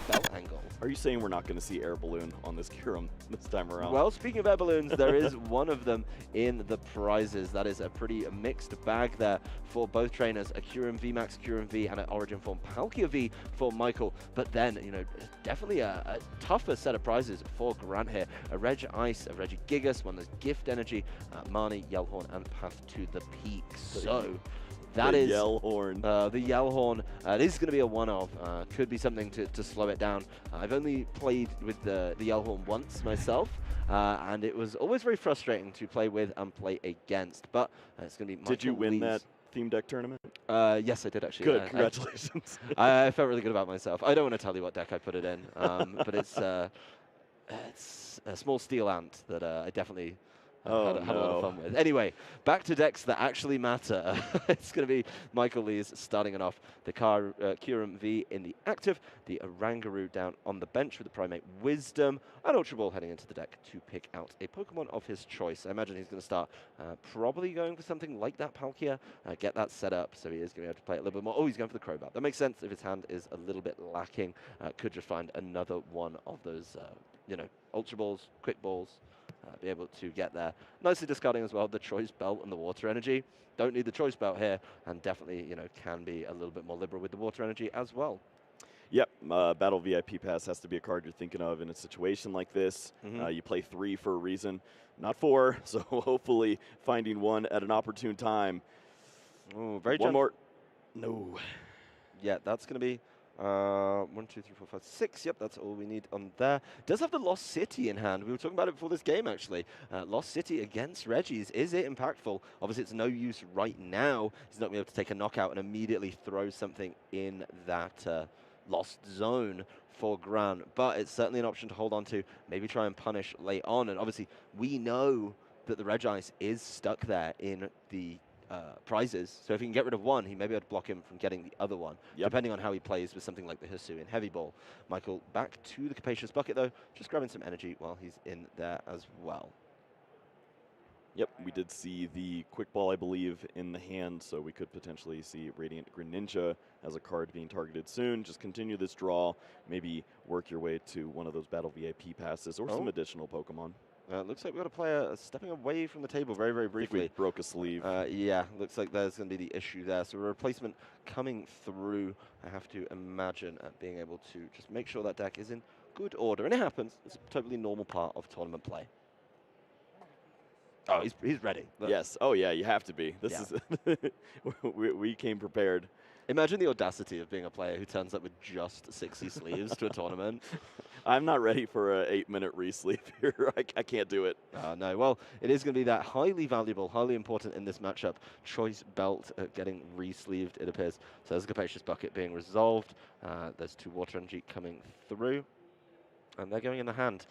spell angle. Are you saying we're not going to see air balloon on this Kyurem this time around? Well, speaking of air balloons, there is one of them in the prizes. That is a pretty mixed bag there for both trainers. A Kyurem V Max, Kyurem V, and an Origin form Palkia V for Micheal. But then, you know, definitely a tougher set of prizes for Grant here. A Reg Ice, a Regigigas, one that's Gift Energy, Marnie, Yellhorn, and Path to the Peak. So that is Yellhorn. the Yellhorn. This is going to be a one-of. Could be something to slow it down. I've only played with the Yellhorn once myself, and it was always very frustrating to play with and play against. But it's going to be. Did you win that theme deck tournament? Yes, I did actually. Good, congratulations. I felt really good about myself. I don't want to tell you what deck I put it in, but it's a small steel ant that I definitely had a lot of fun with. Anyway, back to decks that actually matter. It's going to be Micheal Lee's starting it off. The Kyurem V in the active, the Orangaroo down on the bench with the Primate Wisdom, and Ultra Ball heading into the deck to pick out a Pokemon of his choice. I imagine he's going to start probably going for something like that Palkia, get that set up so he is going to be able to play it a little bit more. Oh, he's going for the Crobat. That makes sense if his hand is a little bit lacking. Could just find another one of those, you know, Ultra Balls, Quick Balls. Be able to get there. Nicely discarding as well the Choice Belt and the Water Energy. Don't need the Choice Belt here, and definitely, you know, can be a little bit more liberal with the Water Energy as well. Yep, Battle VIP Pass has to be a card you're thinking of in a situation like this. You play 3 for a reason, not 4, so hopefully finding one at an opportune time. Oh, very one more. No. Yeah, that's going to be 1, 2, 3, 4, 5, 6. Yep, that's all we need on there. Does have the Lost City in hand. We were talking about it before this game, actually. Lost City against Reggie's. Is it impactful? Obviously, it's no use right now. He's not going to be able to take a knockout and immediately throw something in that Lost Zone for Grant. But it's certainly an option to hold on to. Maybe try and punish late on. And obviously, we know that the Regice is stuck there in the prizes. So if he can get rid of one, he may be able to block him from getting the other one, depending on how he plays with something like the Hisu in Heavy Ball. Micheal back to the Capacious Bucket, though, just grabbing some energy while he's in there as well. Yep, we did see the Quick Ball, I believe, in the hand, so we could potentially see Radiant Greninja as a card being targeted soon. Just continue this draw, maybe work your way to one of those Battle VIP passes or some additional Pokemon. Looks like we've got a player stepping away from the table very, very briefly. I think we broke a sleeve. Yeah, looks like there's going to be the issue there. So a replacement coming through, I have to imagine, being able to just make sure that deck is in good order. And it happens. It's a totally normal part of tournament play. Oh, he's ready. Look. Yes. Oh, yeah, you have to be. This is we came prepared. Imagine the audacity of being a player who turns up with just 60 sleeves to a tournament. I'm not ready for an 8-minute re-sleeve here. I can't do it. No, well, it is going to be that highly valuable, highly important in this matchup. Choice Belt getting re-sleeved, it appears. So there's a Capacious Bucket being resolved. There's 2 Water Energy coming through. And they're going in the hand.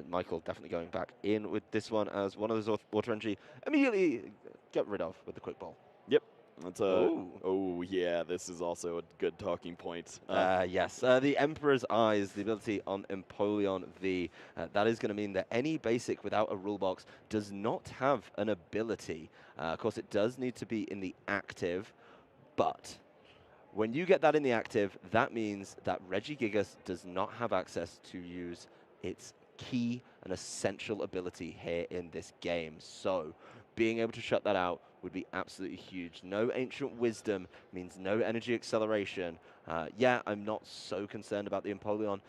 Micheal definitely going back in with this one as one of those Water Energy immediately get rid of with the Quick Ball. Yep. That's oh, yeah, this is also a good talking point. Yes, the Emperor's Eyes, the ability on Empoleon V. That is going to mean that any basic without a rule box does not have an ability. Of course, it does need to be in the active, but when you get that in the active, that means that Regigigas does not have access to use its key and essential ability here in this game. So being able to shut that out would be absolutely huge. No Ancient Wisdom means no energy acceleration. Yeah, I'm not so concerned about the Empoleon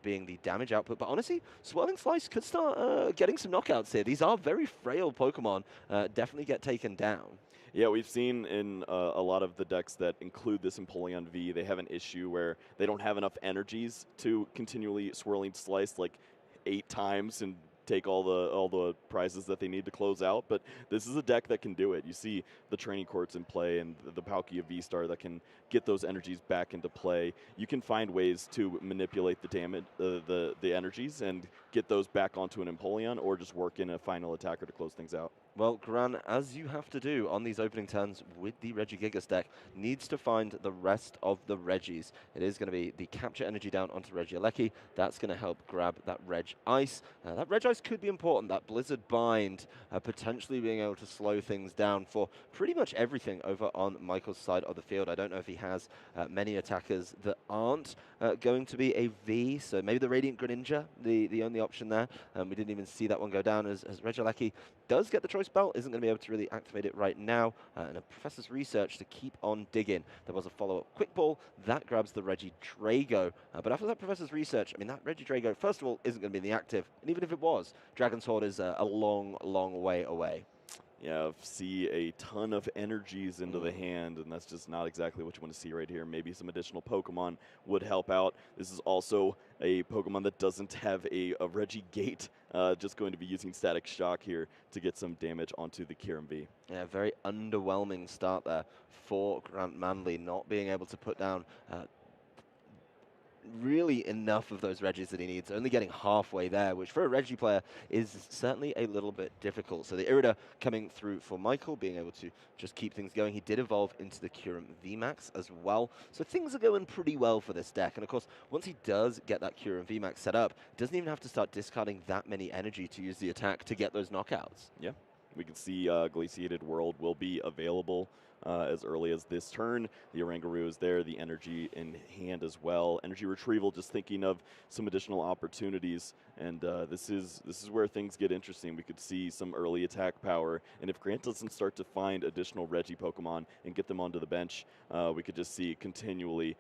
being the damage output, but honestly, Swirling Slice could start getting some knockouts here. These are very frail Pokemon, definitely get taken down. Yeah, we've seen in a lot of the decks that include this Empoleon V, they have an issue where they don't have enough energies to continually Swirling Slice like 8 times and take all the prizes that they need to close out, but this is a deck that can do it. You see the Training Courts in play and the Palkia V-Star that can get those energies back into play. You can find ways to manipulate the damage, the energies and get those back onto an Empoleon or just work in a final attacker to close things out. Well, Gran, as you have to do on these opening turns with the Regigigas deck, needs to find the rest of the Regis. It is going to be the capture energy down onto Regieleki. That's going to help grab that Reg Ice. That Reg Ice could be important. That Blizzard Bind potentially being able to slow things down for pretty much everything over on Micheal's side of the field. I don't know if he has many attackers that aren't going to be a V, so maybe the Radiant Greninja, the only option there. We didn't even see that one go down as Regieleki does get the choice belt, isn't going to be able to really activate it right now. And a Professor's Research to keep on digging. There was a follow-up Quick Ball. That grabs the Regidrago. But after that Professor's Research, I mean, that Regidrago, first of all, isn't going to be in the active. And even if it was, Dragon's Horde is a long, long way away. Yeah, see a ton of energies into the hand, and that's just not exactly what you want to see right here. Maybe some additional Pokemon would help out. This is also a Pokemon that doesn't have a Regigate, just going to be using Static Shock here to get some damage onto the Kyurem V. Yeah, very underwhelming start there for Grant Manley, not being able to put down really enough of those Regis that he needs, only getting halfway there, which for a Regi player is certainly a little bit difficult. So the Irida coming through for Micheal, being able to just keep things going. He did evolve into the Kyurem VMAX as well, so things are going pretty well for this deck. And of course, once he does get that Kyurem VMAX set up, he doesn't even have to start discarding that many energy to use the attack to get those knockouts. Yeah, we can see Glaciated World will be available as early as this turn. The Oranguru is there, the energy in hand as well. Energy Retrieval, just thinking of some additional opportunities, and this is where things get interesting. We could see some early attack power, and if Grant doesn't start to find additional Regi Pokemon and get them onto the bench, we could just see continually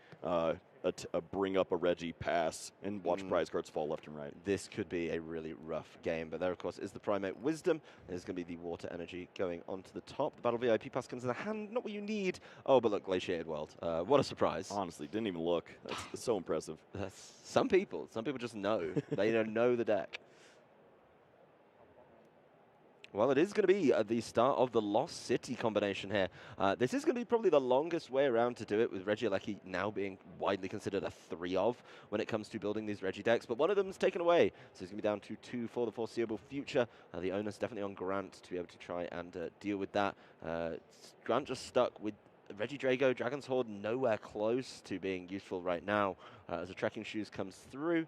bring up a Regi pass and watch prize cards fall left and right. This could be a really rough game, but there, of course, is the Primate Wisdom. There's going to be the Water Energy going onto the top. The Battle VIP pass comes in the hand, not what you need. Oh, but look, Glaciated World. What a surprise. Honestly, didn't even look. That's so impressive. Some people just know. They don't know the deck. Well, it is going to be the start of the Lost City combination here. This is going to be probably the longest way around to do it, with Regieleki now being widely considered a 3 of when it comes to building these Regi decks. But one of them's taken away, so it's going to be down to 2 for the foreseeable future. The onus definitely on Grant to be able to try and deal with that. Grant just stuck with Regidrago, Dragon's Horde nowhere close to being useful right now. As a Trekking Shoes comes through,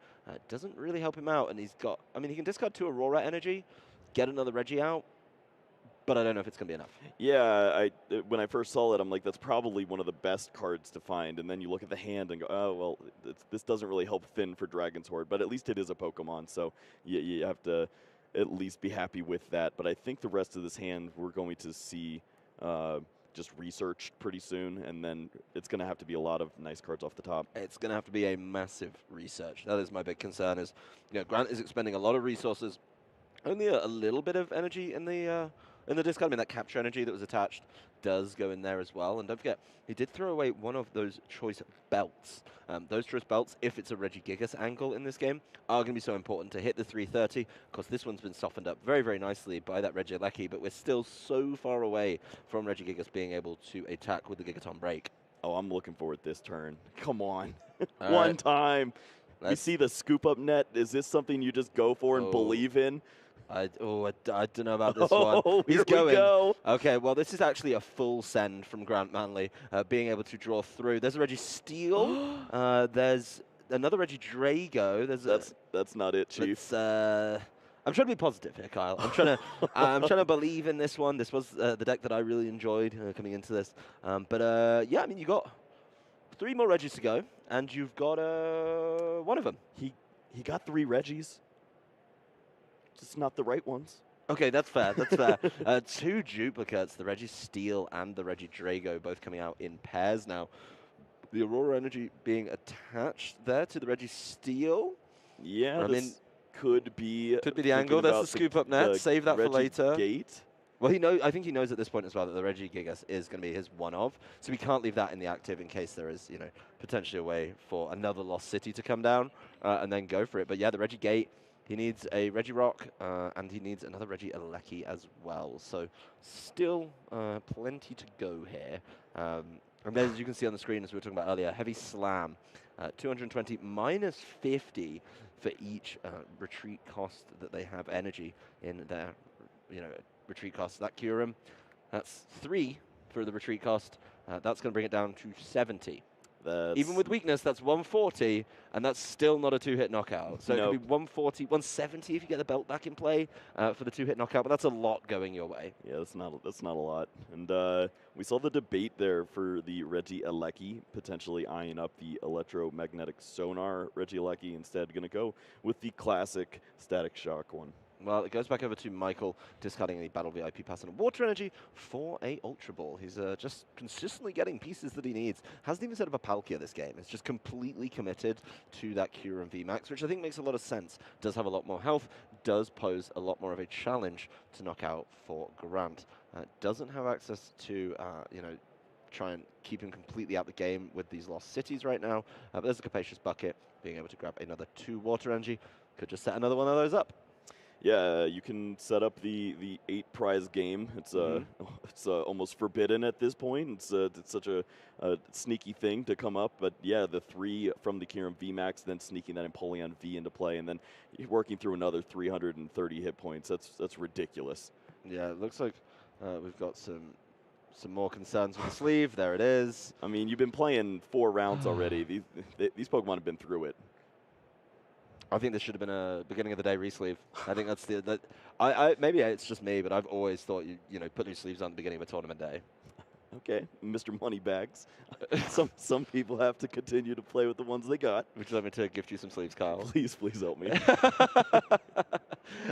doesn't really help him out. And he's got, I mean, he can discard 2 Aurora Energy, get another Regi out, but I don't know if it's going to be enough. Yeah, when I first saw it, I'm like, that's probably one of the best cards to find. And then you look at the hand and go, oh, well, this doesn't really help thin for Dragon's Horde, but at least it is a Pokemon, so you have to at least be happy with that. But I think the rest of this hand we're going to see just researched pretty soon, and then it's going to have to be a lot of nice cards off the top. It's going to have to be a massive research. That is my big concern, is Grant is expending a lot of resources. Only a little bit of energy in the discard. I mean, that capture energy that was attached does go in there as well. And don't forget, he did throw away one of those choice belts. Those choice belts, if it's a Regigigas angle in this game, are going to be so important to hit the 330. Of course, this one's been softened up very, very nicely by that Regieleki, but we're still so far away from Regigigas being able to attack with the Gigaton Break. Oh, I'm looking forward this turn. Come on. One time. We see the scoop up net. Is this something you just go for and believe in? I don't know about this one. He's going. Go. Okay, well, this is actually a full send from Grant Manley, being able to draw through. There's a Registeel. There's another Regidrago. That's not it, Chief. I'm trying to be positive here, Kyle. I'm trying to believe in this one. This was the deck that I really enjoyed coming into this. Yeah, I mean, you got 3 more Regis to go, and you've got one of them. He got 3 Regis. Just not the right ones. Okay, that's fair. That's fair. 2 duplicates, the Registeel and the Regidrago, both coming out in pairs now. The Aurora Energy being attached there to the Registeel. Yeah, I mean, could be the angle. That's the scoop up net. Save that for later. Gate. Well, I think he knows at this point as well that the Regigigas is going to be his one of, so we can't leave that in the active in case there is, potentially a way for another Lost City to come down and then go for it. But yeah, the Regigate. He needs a Regirock, and he needs another Regieleki as well. So still plenty to go here. And as you can see on the screen, as we were talking about earlier, Heavy Slam, 220 minus 50 for each retreat cost that they have energy in their, retreat cost. That Kyurem, that's 3 for the retreat cost. That's going to bring it down to 70. Even with weakness, that's 140, and that's still not a 2-hit knockout. So it could be 140, 170 if you get the belt back in play for the 2-hit knockout, but that's a lot going your way. Yeah, that's not a lot. And we saw the debate there for the Regieleki, potentially eyeing up the electromagnetic sonar Regieleki, instead going to go with the classic Static Shock one. Well, it goes back over to Micheal, discarding a Battle VIP pass and a Water Energy for a Ultra Ball. He's just consistently getting pieces that he needs. Hasn't even set up a Palkia this game. It's just completely committed to that Kyurem VMAX, which I think makes a lot of sense. Does have a lot more health, does pose a lot more of a challenge to knock out for Grant. Doesn't have access to, try and keep him completely out the game with these Lost Cities right now. But there's a Capacious Bucket, being able to grab another 2 Water Energy. Could just set another one of those up. Yeah, you can set up the 8-prize game. It's almost forbidden at this point. It's such a sneaky thing to come up. But yeah, the 3 from the Kyurem VMAX, then sneaking that Empoleon V into play, and then working through another 330 hit points. That's ridiculous. Yeah, it looks like we've got some more concerns with the sleeve. There it is. I mean, you've been playing 4 rounds already. These Pokemon have been through it. I think this should have been a beginning of the day resleeve. I think that's maybe it's just me, but I've always thought you put new sleeves on at the beginning of a tournament day. Okay, Mr. Moneybags. some people have to continue to play with the ones they got. Would you like me to gift you some sleeves, Kyle? Please help me.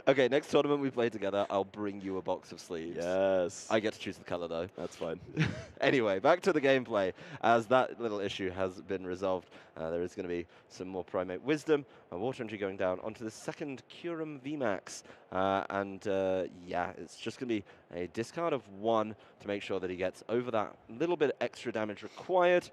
Okay, next tournament we play together, I'll bring you a box of sleeves. Yes. I get to choose the color, though. That's fine. Anyway, back to the gameplay. As that little issue has been resolved, there is going to be some more Primate Wisdom, a Water Energy going down onto the second Kyurem VMAX. Yeah, it's just going to be a discard of 1 to make sure that he gets over that little bit extra damage required.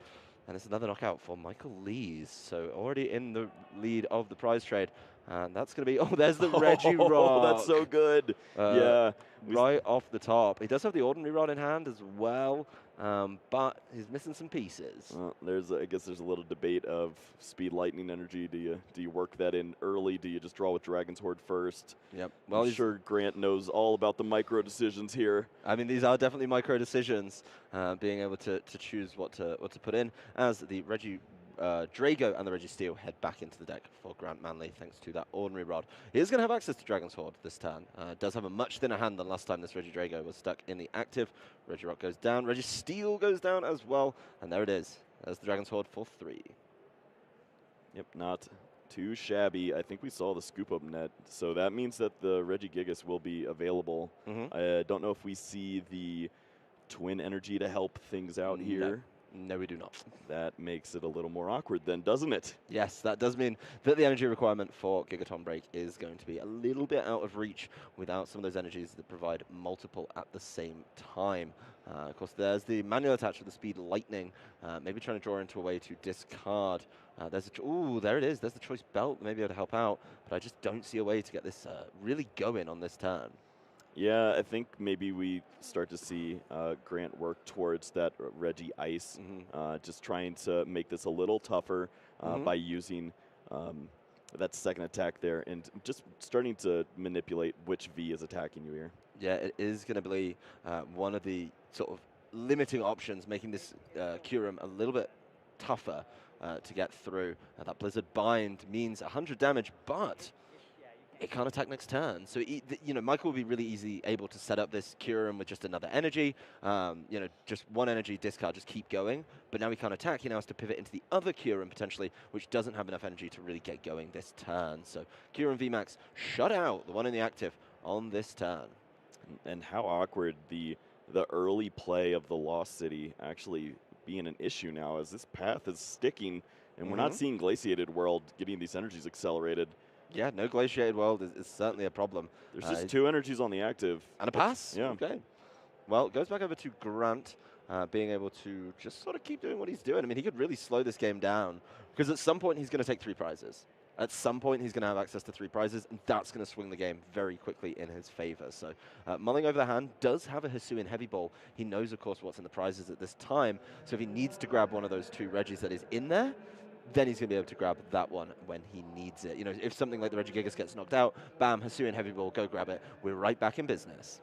And it's another knockout for Micheal Lees. So already in the lead of the prize trade. And that's going to be, there's the Regirock. Oh, that's so good. Yeah. Right off the top. He does have the Ordinary Rod in hand as well, but he's missing some pieces. Well, I guess there's a little debate of Speed Lightning Energy. Do you work that in early? Do you just draw with Dragon's Horde first? Yep. Well, I'm sure Grant knows all about the micro decisions here. I mean, these are definitely micro decisions, being able to choose what to put in, as the Drago and the Registeel head back into the deck for Grant Manley, thanks to that Ordinary Rod. He is going to have access to Dragon's Horde this turn. Does have a much thinner hand than last time this Regidrago was stuck in the active. Regirock goes down, Registeel goes down as well, and there it is. There's the Dragon's Horde for 3. Yep, not too shabby. I think we saw the Scoop Up net, so that means that the Regigigas will be available. I don't know if we see the Twin Energy to help things out here. No, we do not. That makes it a little more awkward then, doesn't it? Yes, that does mean that the energy requirement for Gigaton Break is going to be a little bit out of reach without some of those energies that provide multiple at the same time. Of course, there's the manual attach with the Speed Lightning, maybe trying to draw into a way to discard. There it is. There's the Choice Belt, maybe able to help out, but I just don't see a way to get this really going on this turn. Yeah, I think maybe we start to see Grant work towards that Regi Ice, just trying to make this a little tougher by using that second attack there and just starting to manipulate which V is attacking you here. Yeah, it is going to be one of the sort of limiting options, making this Kyurem a little bit tougher to get through. That Blizzard Bind means 100 damage, but it can't attack next turn. So, Micheal will be really easy able to set up this Kyurem with just another energy. Just 1 energy discard, just keep going. But now he can't attack. He now has to pivot into the other Kyurem potentially, which doesn't have enough energy to really get going this turn. So, Kyurem VMAX shut out, the one in the active, on this turn. And how awkward the early play of the Lost City actually being an issue now, as this path is sticking, and we're not seeing Glaciated World getting these energies accelerated. Yeah, no Glaciated World is certainly a problem. There's just 2 energies on the active. And a pass? Yeah. Okay. Well, it goes back over to Grant, being able to just sort of keep doing what he's doing. I mean, he could really slow this game down, because at some point he's going to take 3 prizes. At some point he's going to have access to 3 prizes, and that's going to swing the game very quickly in his favor. So mulling over the hand, does have a Hisuian Heavy Ball. He knows, of course, what's in the prizes at this time. So if he needs to grab one of those 2 Regis that is in there, then he's going to be able to grab that one when he needs it. If something like the Regigigas gets knocked out, bam, Hisuian Heavy Ball, go grab it. We're right back in business.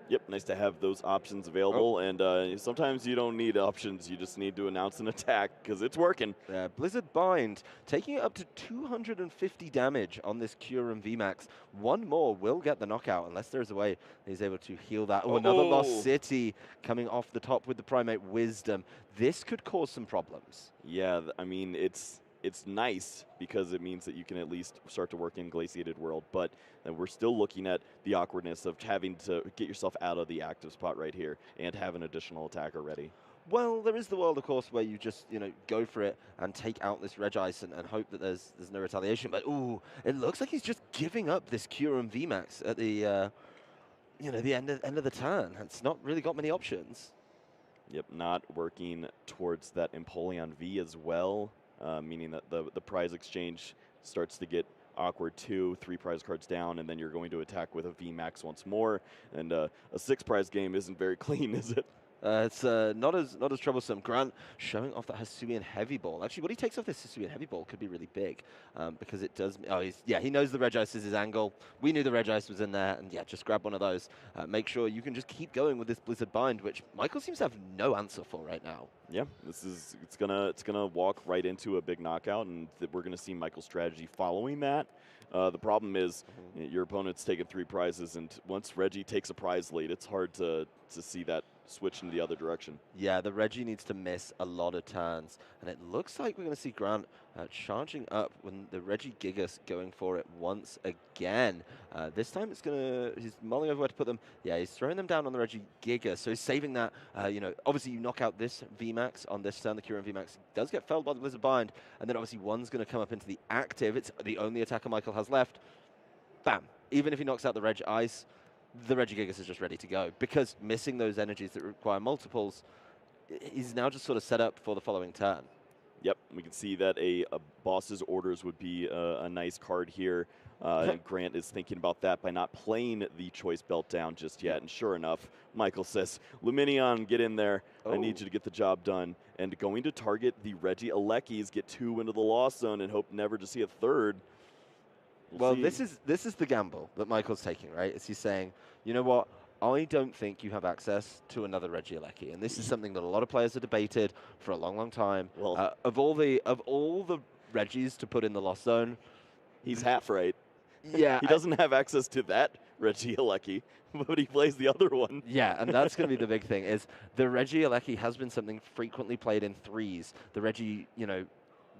Yep, nice to have those options available, and sometimes you don't need options, you just need to announce an attack, because it's working. Blizzard Bind, taking it up to 250 damage on this Kyurem VMAX. One more will get the knockout, unless there's a way he's able to heal that. Oh, another Lost City coming off the top with the Primate Wisdom. This could cause some problems. Yeah, I mean, it's nice because it means that you can at least start to work in Glaciated World, but we're still looking at the awkwardness of having to get yourself out of the active spot right here and have an additional attacker ready. Well, there is the world, of course, where you just, go for it and take out this Regice and hope that there's no retaliation. But, ooh, it looks like he's just giving up this Kyurem VMAX at the, the end of the turn. It's not really got many options. Yep, not working towards that Empoleon V as well. Meaning that the prize exchange starts to get awkward too. 3 prize cards down, and then you're going to attack with a VMAX once more. And a 6 prize game isn't very clean, is it? It's not as troublesome. Grant showing off that Hisuian Heavy Ball. Actually, what he takes off this Hisuian Heavy Ball could be really big because it does. Oh, he knows the Regice is his angle. We knew the Regice was in there, and yeah, just grab one of those. Make sure you can just keep going with this Blizzard Bind, which Micheal seems to have no answer for right now. Yeah, it's gonna walk right into a big knockout, and we're gonna see Micheal's strategy following that. The problem is your opponent's taken 3 prizes, and once Reggie takes a prize lead, it's hard to see that switch in the other direction. Yeah, the Reggie needs to miss a lot of turns, and it looks like we're going to see Grant charging up when the Reggie Gigas going for it once again. This time he's mulling over where to put them. Yeah, he's throwing them down on the Reggie Giga, so he's saving that. Obviously you knock out this VMAX on this turn, the Kyurem VMAX does get felled by the Blizzard Bind, and then obviously one's going to come up into the active. It's the only attacker Micheal has left. Bam! Even if he knocks out the Reg Ice, the Regigigas is just ready to go, because missing those energies that require multiples is now just sort of set up for the following turn. Yep, we can see that a boss's orders would be a nice card here. And Grant is thinking about that by not playing the choice belt down just yet. And sure enough, Micheal says, Luminion, get in there. I need you to get the job done. And going to target the Reggie Alekis, get 2 into the Lost Zone and hope never to see a third. Well, this is the gamble that Michael's taking, right? Is he's saying, you know what? I don't think you have access to another Regieleki, and this is something that a lot of players have debated for a long, long time. Well, of all the Reggies to put in the Lost Zone, he's half right. Yeah, he doesn't have access to that Regieleki, but he plays the other one. Yeah, and that's going to be the big thing. Is the Regieleki has been something frequently played in 3s. The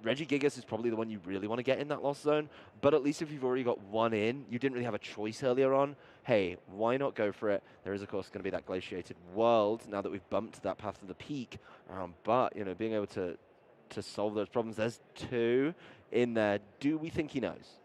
Regigigas is probably the one you really want to get in that Lost Zone, but at least if you've already got one in, you didn't really have a choice earlier on, hey, why not go for it? There is, of course, going to be that glaciated world now that we've bumped that path to the peak, but, being able to solve those problems, there's 2 in there. Do we think he knows?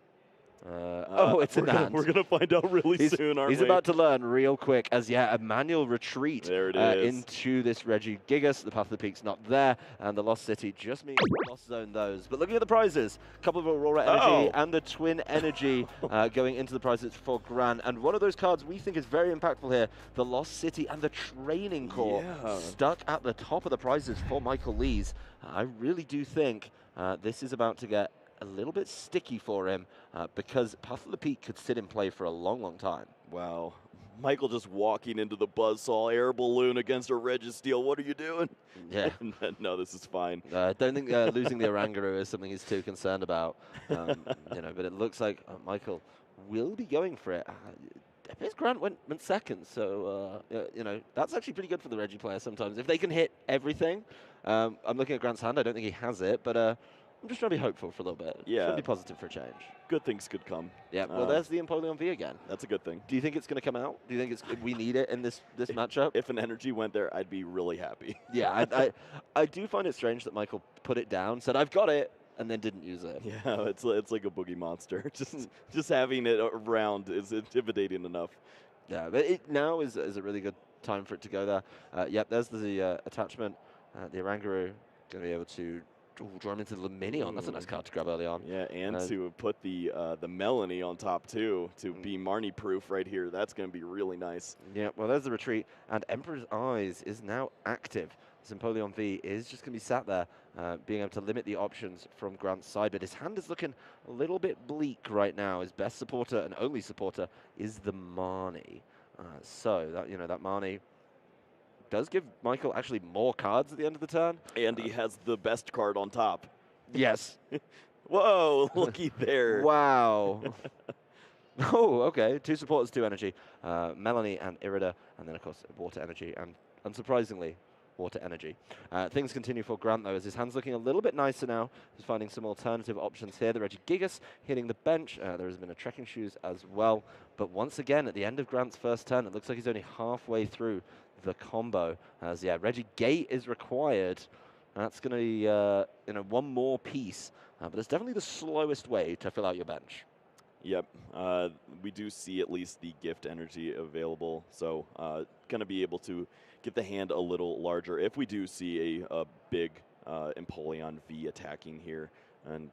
It's in the hand. We're going to find out really soon, aren't we? He's about to learn real quick as, a manual retreat there it is. into this Regigigas. The Path of the Peak's not there, and the Lost City just means Lost Zone those. But looking at the prizes, a couple of Aurora Energy and the Twin Energy going into the prizes for Grant. And one of those cards we think is very impactful here, the Lost City and the Training Core stuck at the top of the prizes for Micheal Lees. I really do think this is about to get a little bit sticky for him because Path of the Peak could sit in play for a long, long time. Wow. Micheal just walking into the Buzzsaw air balloon against a Registeel. What are you doing? Yeah. No, this is fine. I don't think losing the Oranguru is something he's too concerned about. But it looks like Micheal will be going for it. His Grant went second, so that's actually pretty good for the Reggie player sometimes. If they can hit everything, I'm looking at Grant's hand. I don't think he has it, but I'm just trying to be hopeful for a little bit. Yeah. Trying to be positive for a change. Good things could come. Yeah, well, there's the Empoleon V again. That's a good thing. Do you think it's going to come out? Do you think we need it in this matchup? If an energy went there, I'd be really happy. Yeah, I do find it strange that Micheal put it down, said, I've got it, and then didn't use it. Yeah, it's like a boogie monster. just having it around is intimidating enough. Yeah, but it now is a really good time for it to go there. Yep, there's the attachment. The Oranguru going to be able to draw him into the Luminion. That's a nice card to grab early on. Yeah, and to put the Melanie on top too, to be Marnie proof right here. That's going to be really nice. Yeah, well, there's the retreat, and Emperor's Eyes is now active. Empoleon V is just going to be sat there, being able to limit the options from Grant's side, but his hand is looking a little bit bleak right now. His best supporter and only supporter is the Marnie. So that that Marnie does give Micheal actually more cards at the end of the turn. And he has the best card on top. Yes. Whoa, looky there. Wow. Oh, okay. 2 supporters, 2 energy. Melanie and Irida, and then, of course, water energy, and unsurprisingly, water energy. Things continue for Grant, though, as his hand's looking a little bit nicer now. He's finding some alternative options here. The Regigigas hitting the bench. There has been a Trekking Shoes as well. But once again, at the end of Grant's first turn, it looks like he's only halfway through the combo. As, yeah, Regigate is required. That's going to be, one more piece. But it's definitely the slowest way to fill out your bench. Yep, we do see at least the gift energy available, so going to be able to get the hand a little larger if we do see a big Empoleon V attacking here, and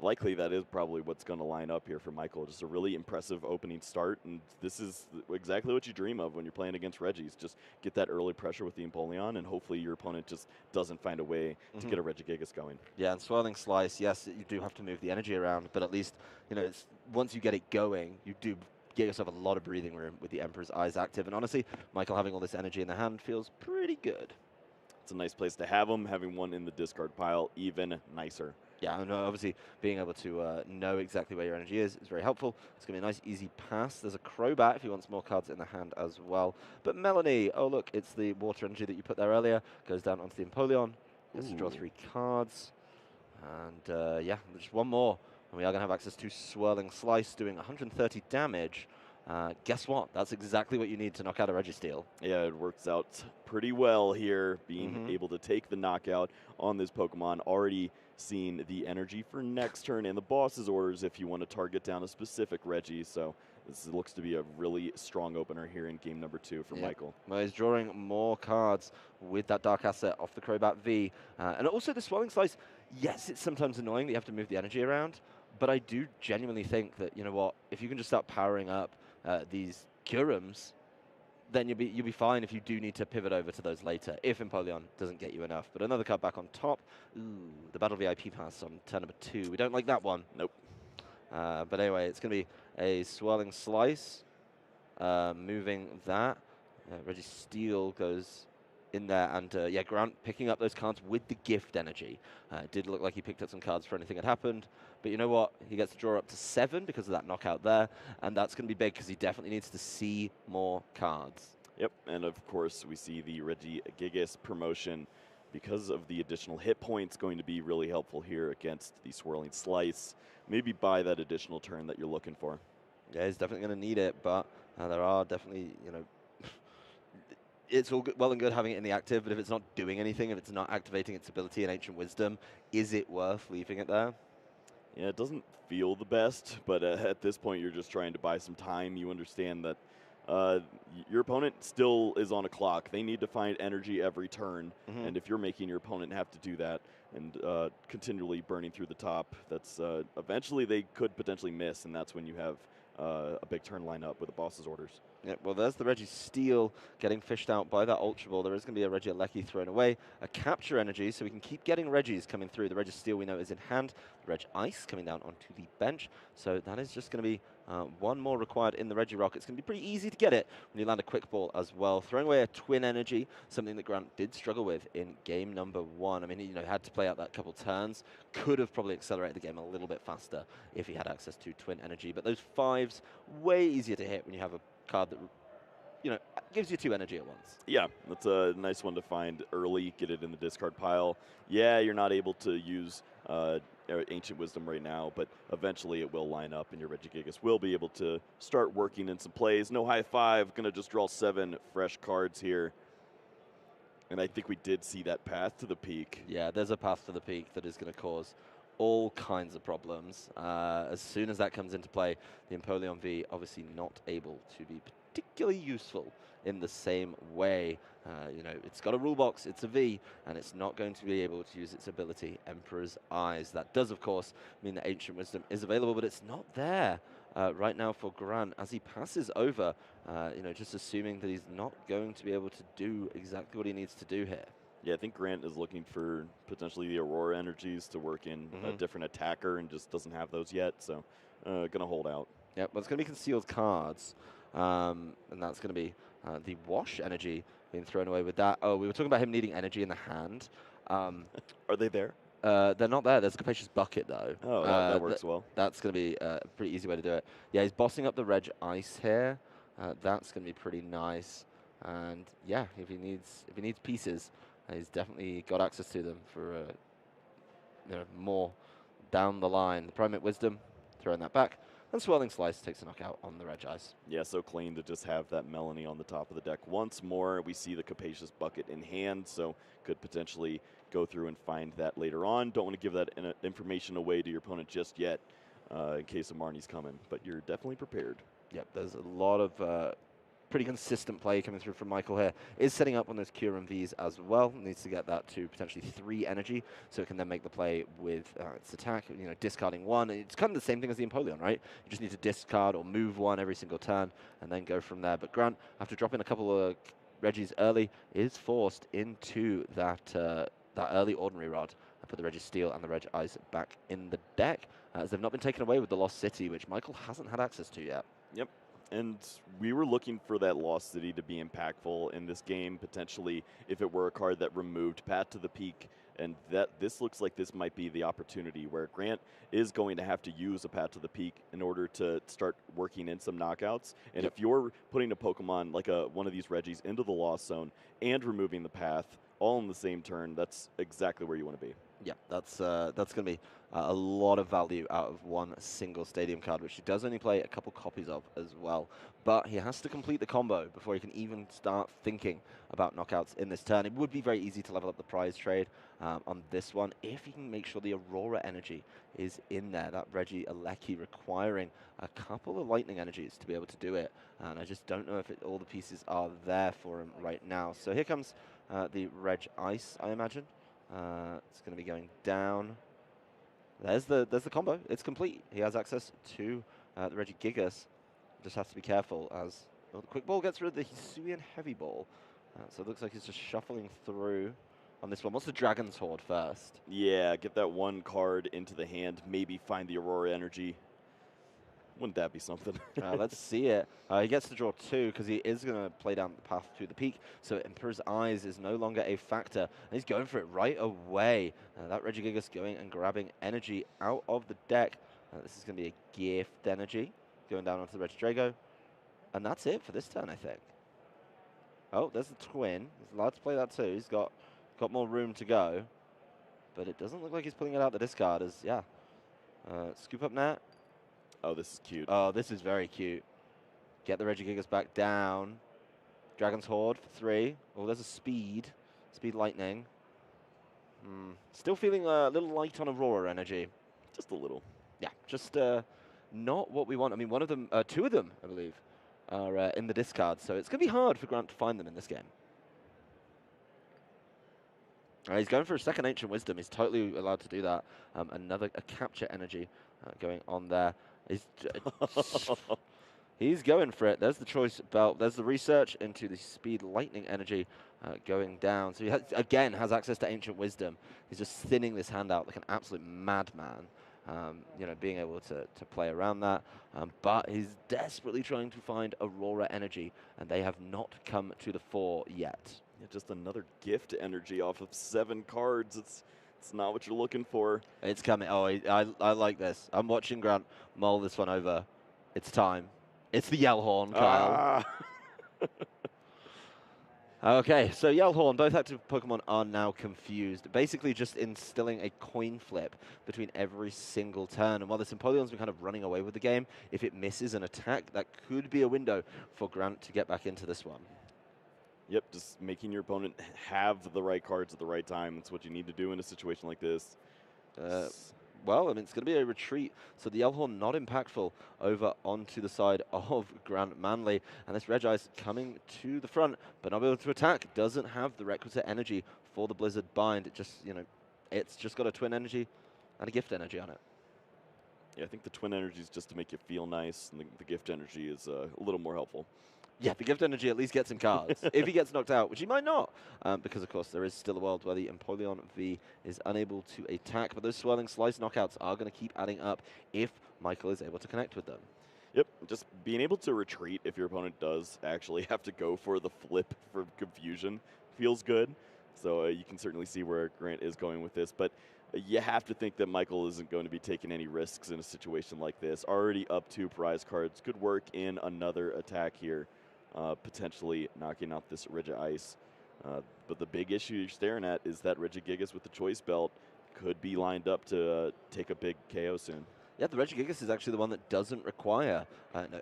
likely that is probably what's going to line up here for Micheal. Just a really impressive opening start, and this is exactly what you dream of when you're playing against Regis. Just get that early pressure with the Empoleon, and hopefully your opponent just doesn't find a way to get a Regigigas going. Yeah, and Swirling Slice, yes, you do have to move the energy around, but at least, it's once you get it going, you do get yourself a lot of breathing room with the Emperor's Eyes active. And honestly, Micheal having all this energy in the hand feels pretty good. It's a nice place to have them. Having one in the discard pile, even nicer. Yeah, and obviously being able to know exactly where your energy is very helpful. It's going to be a nice, easy pass. There's a Crobat if he wants more cards in the hand as well. But Melanie, oh look, it's the water energy that you put there earlier. Goes down onto the Empoleon. Gets to draw 3 cards. And yeah, just one more. And we are going to have access to Swirling Slice doing 130 damage. Guess what? That's exactly what you need to knock out a Registeel. Yeah, it works out pretty well here, being able to take the knockout on this Pokemon. Already seen the energy for next turn and the boss's orders if you want to target down a specific Reggie. So this looks to be a really strong opener here in game number 2 for Micheal. Well, he's drawing more cards with that Dark Asset off the Crobat V. And also the Swirling Slice, yes, it's sometimes annoying that you have to move the energy around, but I do genuinely think that, if you can just start powering up these Kyurems, then you'll be fine if you do need to pivot over to those later, if Empoleon doesn't get you enough. But another card back on top. Ooh, the Battle VIP pass on turn number 2. We don't like that one. Nope. But anyway, it's going to be a Swirling Slice, moving that. Registeel goes in there, and yeah, Grant picking up those cards with the gift energy. It did look like he picked up some cards for anything that happened, but you know what? He gets to draw up to 7 because of that knockout there, and that's going to be big because he definitely needs to see more cards. Yep, and of course we see the Regigigas promotion because of the additional hit points going to be really helpful here against the Swirling Slice. Maybe buy that additional turn that you're looking for. Yeah, he's definitely going to need it, but there are definitely, it's all well and good having it in the active, but if it's not doing anything, if it's not activating its ability in Ancient Wisdom, is it worth leaving it there? Yeah, it doesn't feel the best, but at this point you're just trying to buy some time. You understand that your opponent still is on a clock. They need to find energy every turn, and if you're making your opponent have to do that and continually burning through the top, that's eventually they could potentially miss, and that's when you have a big turn line up with the boss's orders. Yeah, well, there's the Registeel getting fished out by that Ultra Ball. There is going to be a Regieleki thrown away. A Capture Energy, so we can keep getting Regis coming through. The Registeel we know is in hand. The Reg Ice coming down onto the bench. So that is just going to be one more required in the Regirock. It's going to be pretty easy to get it when you land a Quick Ball as well. Throwing away a Twin Energy, something that Grant did struggle with in game number 1. I mean, he had to play out that couple turns. Could have probably accelerated the game a little bit faster if he had access to Twin Energy. But those 5s, way easier to hit when you have a card that gives you 2 energy at once. Yeah, that's a nice one to find early, get it in the discard pile. Yeah, you're not able to use Ancient Wisdom right now, but eventually it will line up and your Regigigas will be able to start working in some plays. No high 5, gonna just draw 7 fresh cards here. And I think we did see that path to the peak. Yeah, there's a path to the peak that is going to cause all kinds of problems. As soon as that comes into play, the Empoleon V obviously not able to be particularly useful in the same way. It's got a rule box, it's a V, and it's not going to be able to use its ability, Emperor's Eyes. That does, of course, mean that Ancient Wisdom is available, but it's not there right now for Grant as he passes over, just assuming that he's not going to be able to do exactly what he needs to do here. Yeah, I think Grant is looking for potentially the Aurora energies to work in a different attacker and just doesn't have those yet, so going to hold out. Yeah, well, it's going to be concealed cards. And that's going to be the Wash energy being thrown away with that. Oh, we were talking about him needing energy in the hand. Are they there? They're not there. There's a Capacious Bucket, though. Oh, that works well. That's going to be a pretty easy way to do it. Yeah, he's bossing up the Reg Ice here. That's going to be pretty nice. And yeah, if he needs pieces, he's definitely got access to them for more down the line. The Primate Wisdom, throwing that back. And Swirling Slice takes a knockout on the Reg Ice. Yeah, so clean to just have that Melanie on the top of the deck once more. We see the Capacious Bucket in hand, so could potentially go through and find that later on. Don't want to give that information away to your opponent just yet in case of Marnie's coming, but you're definitely prepared. Yep, there's a lot of pretty consistent play coming through from Micheal here. Is setting up on those Kyurem Vs as well. Needs to get that to potentially 3 energy, so it can then make the play with its attack, discarding 1. It's kind of the same thing as the Empoleon, right? You just need to discard or move 1 every single turn, and then go from there. But Grant, after dropping a couple of Regis early, is forced into that that early Ordinary Rod and put the Regis Steel and the Reg Ice back in the deck, as they've not been taken away with the Lost City, which Micheal hasn't had access to yet. Yep. And we were looking for that Lost City to be impactful in this game, potentially if it were a card that removed Path to the Peak. And this looks like this might be the opportunity where Grant is going to have to use a Path to the Peak in order to start working in some knockouts. And if you're putting a Pokemon like one of these Regis into the Lost Zone and removing the Path all in the same turn, that's exactly where you want to be. Yeah, that's going to be a lot of value out of one single Stadium card, which he does only play a couple copies of as well. But he has to complete the combo before he can even start thinking about knockouts in this turn. It would be very easy to level up the prize trade on this one if he can make sure the Aurora energy is in there. That Reggie Alecki requiring a couple of lightning energies to be able to do it. And I just don't know if all the pieces are there for him right now. So here comes the Reg Ice, I imagine. It's going to be going down. There's the combo. It's complete. He has access to the Regigigas. Just has to be careful as the Quick Ball gets rid of the Hisuian Heavy Ball. So it looks like he's just shuffling through on this one. What's the Dragon's Horde first? Yeah, get that 1 card into the hand. Maybe find the Aurora energy. Wouldn't that be something? Let's see it. He gets to draw 2 because he is going to play down the path to the peak. So Emperor's Eyes is no longer a factor. And he's going for it right away. That Regigigas going and grabbing energy out of the deck. This is going to be a gift energy going down onto the Regidrago. And that's it for this turn, I think. Oh, there's the Twin. He's allowed to play that too. He's got more room to go. But it doesn't look like he's pulling it out the discard as, yeah. Scoop up Nat. Oh, this is cute. Oh, this is very cute. Get the Regigigas back down. Dragon's Horde for 3. Oh, there's a Speed. Speed Lightning. Still feeling a little light on Aurora energy. Just a little. Yeah, just not what we want. I mean, 2 of them, I believe, are in the discard. So it's going to be hard for Grant to find them in this game. He's going for a second Ancient Wisdom. He's totally allowed to do that. A Capture Energy going on there. He's going for it. There's the Choice Belt. There's the Research into the Speed Lightning energy going down. So he again has access to Ancient Wisdom. He's just thinning this hand out like an absolute madman. Being able to play around that. But he's desperately trying to find Aurora energy, and they have not come to the fore yet. Yeah, just another gift energy off of 7 cards. It's not what you're looking for. It's coming. Oh, I like this. I'm watching Grant mull this one over. It's time. It's the Yellhorn, Kyle. Okay, so Yellhorn, both active Pokemon are now confused. Basically just instilling a coin flip between every single turn. And while this Empoleon's been kind of running away with the game, if it misses an attack, that could be a window for Grant to get back into this one. Yep, just making your opponent have the right cards at the right time. That's what you need to do in a situation like this. Well, I mean, it's going to be a retreat, so the Yellhorn not impactful over onto the side of Grant Manley. And this Regice coming to the front, but not able to attack. Doesn't have the requisite energy for the Blizzard Bind. It just, it's just got a Twin Energy and a Gift Energy on it. Yeah, I think the Twin Energy is just to make you feel nice, and the Gift Energy is a little more helpful. Yeah, the Gift Energy at least gets him cards. If he gets knocked out, which he might not, because, of course, there is still a world where the Empoleon V is unable to attack. But those Swirling Slice knockouts are going to keep adding up if Micheal is able to connect with them. Yep, just being able to retreat if your opponent does actually have to go for the flip for confusion feels good. So you can certainly see where Grant is going with this, but you have to think that Micheal isn't going to be taking any risks in a situation like this. Already up 2 prize cards. Good work in another attack here, potentially knocking out this Regice. But the big issue you're staring at is that Regigigas with the choice belt could be lined up to take a big KO soon. Yeah, the Regigigas is actually the one that doesn't require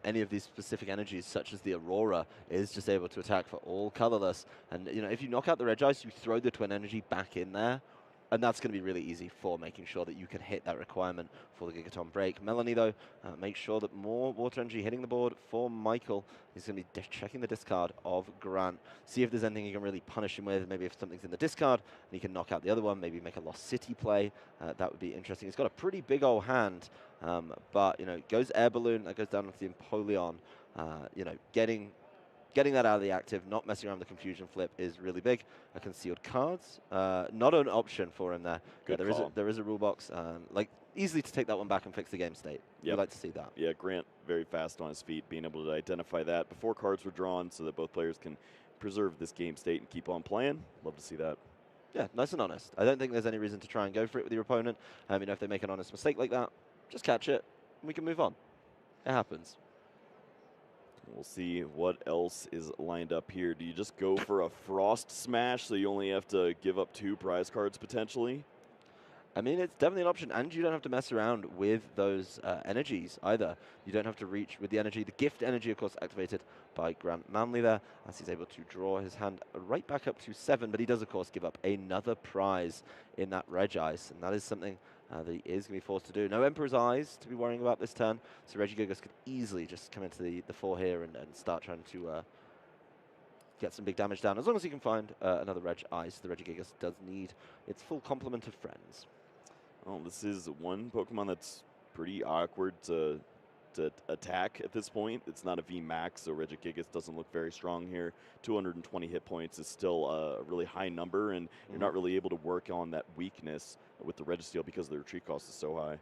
any of these specific energies, such as the Aurora, is just able to attack for all colorless. And if you knock out the Regice, you throw the Twin Energy back in there, and that's going to be really easy for making sure that you can hit that requirement for the Gigaton break. Manley, though, make sure that more Water Energy hitting the board for Micheal. He's going to be checking the discard of Grant. See if there's anything you can really punish him with. Maybe if something's in the discard, and he can knock out the other one. Maybe make a Lost City play. That would be interesting. He's got a pretty big old hand, but, goes Air Balloon. That goes down with the Empoleon. Getting that out of the active, not messing around with the confusion flip is really big. Concealed cards, not an option for him there. Good call. There is a rule box, easily to take that one back and fix the game state. Yep. We'd like to see that. Yeah, Grant very fast on his feet, being able to identify that before cards were drawn so that both players can preserve this game state and keep on playing. Love to see that. Yeah, nice and honest. I don't think there's any reason to try and go for it with your opponent. If they make an honest mistake like that, just catch it, and we can move on. It happens. We'll see what else is lined up here. Do you just go for a Frost Smash so you only have to give up 2 prize cards potentially? It's definitely an option, and you don't have to mess around with those energies either. You don't have to reach with the energy. The gift energy, of course, activated by Grant Manley there, as he's able to draw his hand right back up to 7, but he does, of course, give up another prize in that Regice, and that is something that he is going to be forced to do. No Emperor's Eyes to be worrying about this turn, so Regigigas could easily just come into the 4 here and start trying to get some big damage down. As long as he can find another Regice, the Regigigas does need its full complement of friends. Well, this is one Pokemon that's pretty awkward to attack at this point. It's not a VMAX, so Regigigas doesn't look very strong here. 220 hit points is still a really high number, and you're not really able to work on that weakness with the Registeel because the retreat cost is so high.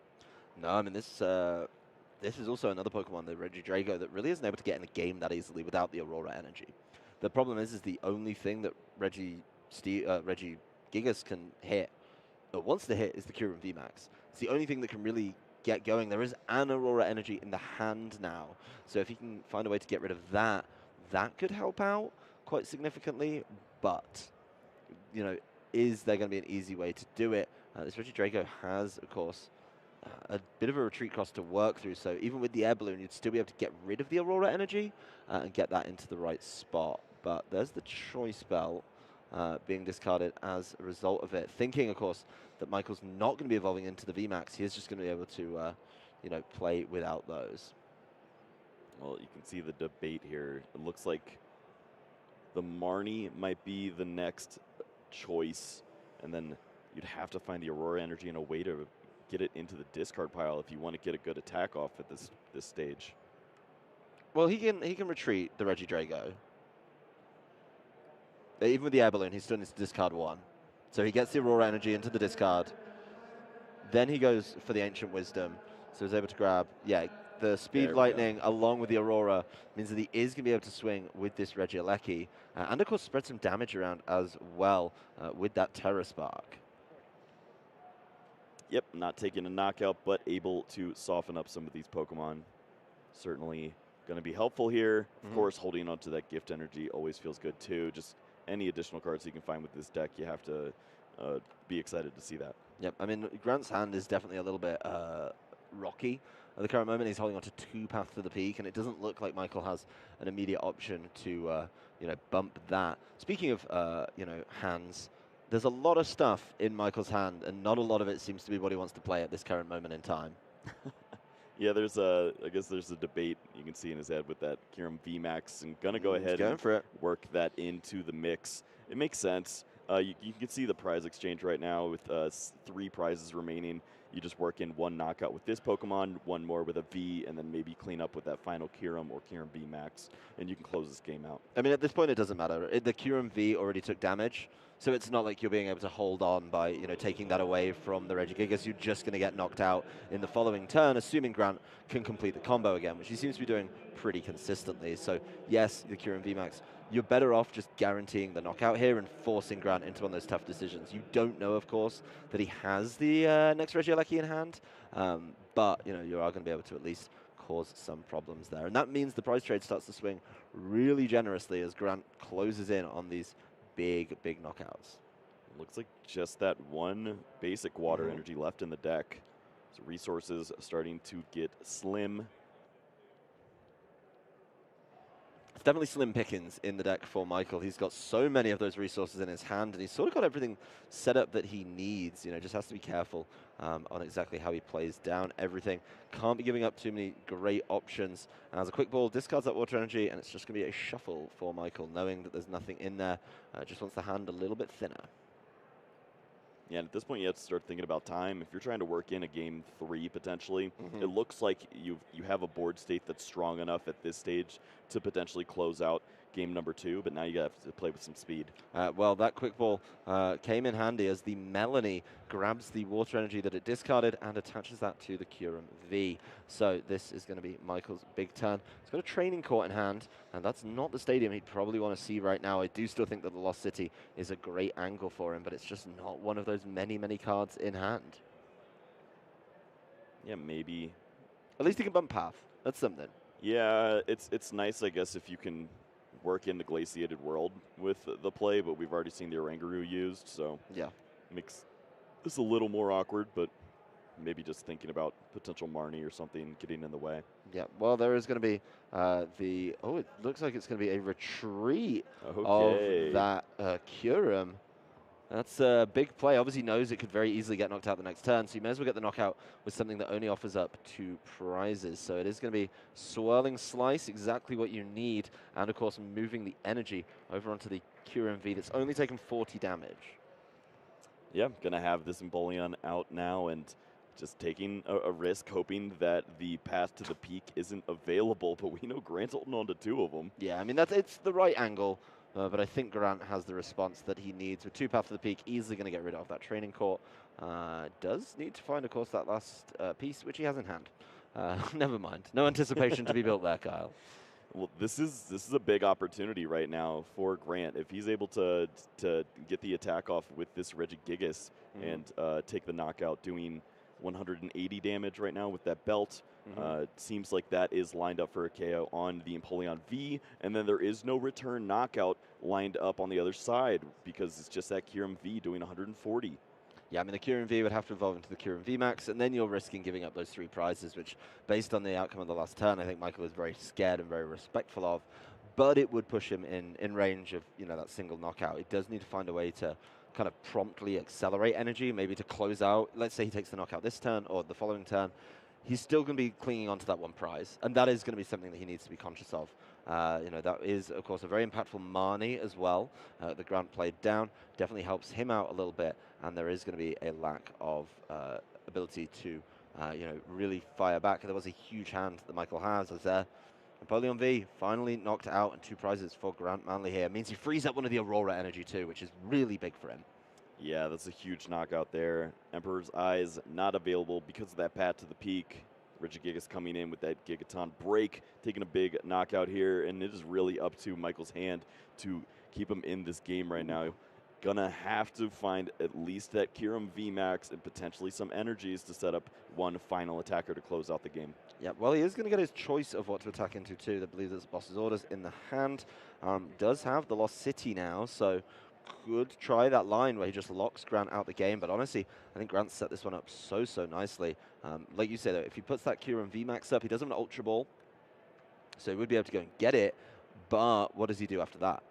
No, this is also another Pokemon, the Regidrago, that really isn't able to get in the game that easily without the Aurora energy. The problem is the only thing that Regigigas can hit, or wants to hit, is the Kyurem VMAX. It's the only thing that can really get going. There is an Aurora energy in the hand now, so if he can find a way to get rid of that, that could help out quite significantly, but, is there going to be an easy way to do it? This Regidrago has, of course, a bit of a retreat cost to work through, so even with the Air Balloon, you'd still be able to get rid of the Aurora energy and get that into the right spot. But there's the Choice Belt being discarded as a result of it. Thinking, of course, that Michael's not going to be evolving into the VMAX. He is just going to be able to, play without those. Well, you can see the debate here. It looks like the Marnie might be the next choice, and then you'd have to find the Aurora energy and a way to get it into the discard pile if you want to get a good attack off at this stage. Well, he can retreat the Regidrago. Even with the Air Balloon, he still needs to discard 1. So he gets the Aurora energy into the discard. Then he goes for the Ancient Wisdom. So he's able to grab, the Speed Lightning along with the Aurora means that he is going to be able to swing with this Regieleki. And, of course, spread some damage around as well with that Terra Spark. Yep, not taking a knockout, but able to soften up some of these Pokemon. Certainly going to be helpful here. Of course, holding on to that gift energy always feels good, too. Just any additional cards you can find with this deck, you have to be excited to see that. Yep, Grant's hand is definitely a little bit rocky at the current moment. He's holding on to 2 Paths to the Peak, and it doesn't look like Micheal has an immediate option to, bump that. Speaking of, hands, there's a lot of stuff in Michael's hand, and not a lot of it seems to be what he wants to play at this current moment in time. Yeah, I guess there's a debate you can see in his head with that Kyurem VMAX, and gonna go ahead and work that into the mix. It makes sense. You can see the prize exchange right now with 3 prizes remaining. You just work in 1 knockout with this Pokemon, 1 more with a V, and then maybe clean up with that final Kyurem or Kyurem VMAX, and you can close this game out. At this point, it doesn't matter. The Kyurem V already took damage, So it's not like you're being able to hold on by, you know, taking that away from the Regigigas. You're just going to get knocked out in the following turn, assuming Grant can complete the combo again, which he seems to be doing pretty consistently. So yes, the Kyurem VMAX, you're better off just guaranteeing the knockout here and forcing Grant into one of those tough decisions. You don't know, of course, that he has the next Regieleki in hand, but you know, you are going to be able to at least cause some problems there. And that means the prize trade starts to swing really generously as Grant closes in on these big knockouts. Looks like just that one basic water energy left in the deck. So resources starting to get slim. It's definitely slim pickings in the deck for Micheal. He's got so many of those resources in his hand, and he's sort of got everything set up that he needs. You know, just has to be careful on exactly how he plays down everything. Can't be giving up too many great options. As a quick ball, discards that water energy, and it's just going to be a shuffle for Micheal, knowing that there's nothing in there. Just wants the hand a little bit thinner. Yeah, and at this point, you have to start thinking about time. If you're trying to work in a game 3 potentially, it looks like you have a board state that's strong enough at this stage to potentially close out game number 2, but now you have to play with some speed. Well, that quick ball came in handy as the Melanie grabs the water energy that it discarded and attaches that to the Kyurem V. So this is going to be Michael's big turn. He's got a training court in hand, and that's not the stadium he'd probably want to see right now. I do still think that the Lost City is a great angle for him, but it's just not one of those many cards in hand. Yeah, maybe. At least he can bump path. That's something. Yeah, it's nice, I guess, if you can work in the glaciated world with the play, but we've already seen the Oranguru used, so yeah, makes this a little more awkward, but maybe just thinking about potential Marnie or something getting in the way. Yeah, well, there is going to be it looks like it's going to be a retreat of that Kyurem. That's a big play. Obviously knows it could very easily get knocked out the next turn, so you may as well get the knockout with something that only offers up 2 prizes. So it is going to be Swirling Slice, exactly what you need, and of course moving the energy over onto the Kyurem V that's only taken 40 damage. Yeah, going to have this Empoleon out now and just taking a risk, hoping that the path to the peak isn't available, but we know Grant's holding on to 2 of them. Yeah, I mean, it's the right angle. But I think Grant has the response that he needs. With 2 paths to the peak, easily going to get rid of that training court. Does need to find, of course, that last piece, which he has in hand. Never mind. No anticipation to be built there, Kyle. Well, this is a big opportunity right now for Grant. If he's able to get the attack off with this Regigigas and take the knockout, doing 180 damage right now with that belt. Seems like that is lined up for a KO on the Empoleon V, and then there is no return knockout lined up on the other side because it's just that Kyurem V doing 140. Yeah, I mean, the Kyurem V would have to evolve into the Kyurem VMAX, and then you're risking giving up those 3 prizes, which, based on the outcome of the last turn, I think Micheal is very scared and very respectful of. But it would push him in range of, you know, that single knockout. He does need to find a way to kind of promptly accelerate energy, maybe to close out. Let's say he takes the knockout this turn or the following turn. He's still going to be clinging onto that 1 prize, and that is going to be something that he needs to be conscious of. You know, that is, of course, a very impactful Marnie as well. The Grant played down definitely helps him out a little bit, and there is going to be a lack of ability to, you know, really fire back. There was a huge hand that Micheal has as there. Empoleon V finally knocked out, and 2 prizes for Grant Manley here. It means he frees up one of the Aurora energy too, which is really big for him. Yeah, that's a huge knockout there. Emperor's Eyes not available because of that path to the peak. Regigigas coming in with that Gigaton break, taking a big knockout here, and it is really up to Michael's hand to keep him in this game right now. Gonna have to find at least that Kyurem VMAX and potentially some energies to set up one final attacker to close out the game. Yeah, well, he is going to get his choice of what to attack into too. I believe there's Boss's Orders in the hand. Does have the Lost City now, so could try that line where he just locks Grant out the game. But honestly, I think Grant set this one up so nicely. Like you said, though, if he puts that Kyurem VMAX up, he does have an Ultra Ball, so he would be able to go and get it. But what does he do after that?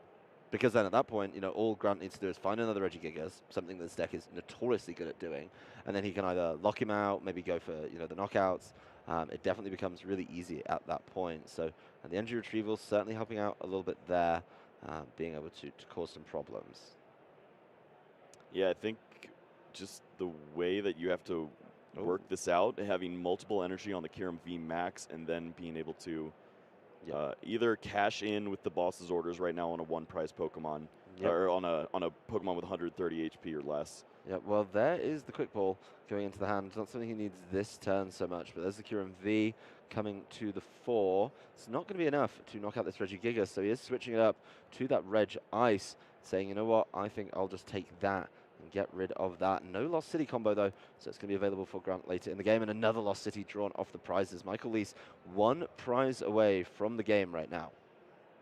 Because then at that point, you know, all Grant needs to do is find another Regigigas, something that this deck is notoriously good at doing, and then he can either lock him out, maybe go for, you know, the knockouts. It definitely becomes really easy at that point. So the energy retrieval certainly helping out a little bit there, being able to cause some problems. Yeah, I think just the way that you have to work this out, having multiple energy on the Kyurem V Max, and then being able to either cash in with the Boss's Orders right now on a 1 prize Pokemon, Yep. or on a Pokemon with 130 HP or less. Yeah, well, there is the quick ball going into the hand. It's not something he needs this turn so much, but there's the Kyurem V coming to the fore. It's not going to be enough to knock out this Regigigas, so he is switching it up to that Reg Ice, saying, you know what, I think I'll just take that and get rid of that. No Lost City combo, though, so it's going to be available for Grant later in the game, and another Lost City drawn off the prizes. Micheal Lease, one prize away from the game right now.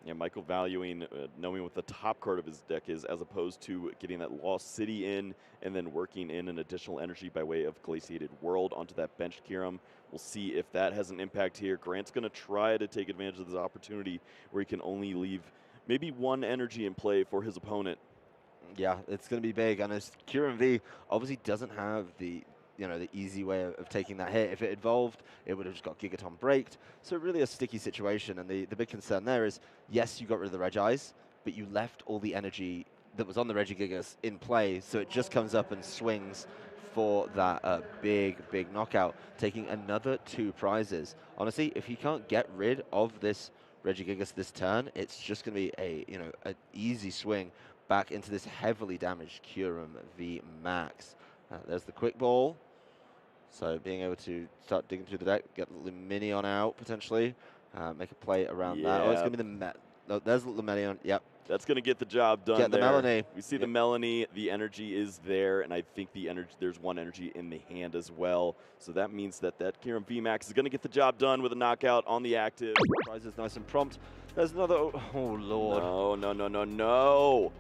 Yeah, Micheal valuing knowing what the top card of his deck is, as opposed to getting that Lost City in and then working in an additional energy by way of Glaciated World onto that benched Kyurem. We'll see if that has an impact here. Grant's going to try to take advantage of this opportunity where he can only leave maybe one energy in play for his opponent. Yeah, it's going to be big, and as Kyurem V obviously doesn't have the the easy way of taking that hit. If it evolved, it would have just got Gigaton braked. So really a sticky situation, and the big concern there is, yes, you got rid of the Reg-Eyes, but you left all the energy that was on the Regigigas in play, so it just comes up and swings for that big knockout, taking another 2 prizes. Honestly, if he can't get rid of this Regigigas this turn, it's just going to be an easy swing back into this heavily damaged Kyurem V Max. There's the quick ball. So being able to start digging through the deck, get the Luminion out potentially, make a play around that. Oh, it's going to be the there's the Luminion. Yep. That's going to get the job done. Get the Melanie. We see the Melanie. The energy is there, and I think there's one energy in the hand as well. So that means that Kyurem VMAX is going to get the job done with a knockout on the active. Prize is nice and prompt. There's another. Oh Lord. No.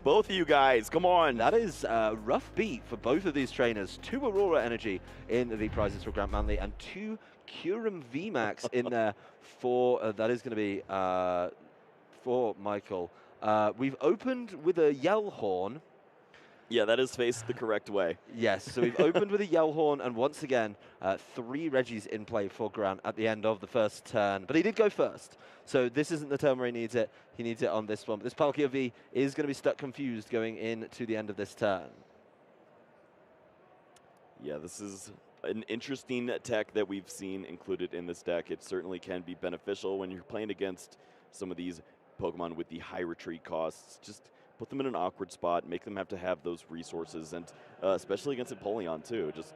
Both of you guys, come on. That is a rough beat for both of these trainers. 2 Aurora Energy in the prizes for Grant Manley, and 2 Kyurem VMAX in there for, that is going to be for Micheal. We've opened with a Yell Horn. Yeah, that is faced the correct way. Yes, so we've opened with a Yell Horn, and once again, 3 Reggies in play for Grant at the end of the first turn. But he did go first, so this isn't the turn where he needs it. He needs it on this one. But this Palkia V is going to be stuck confused going into the end of this turn. Yeah, this is an interesting tech that we've seen included in this deck. It certainly can be beneficial when you're playing against some of these Pokemon with the high retreat costs. Just put them in an awkward spot, make them have to have those resources, and especially against Empoleon too, just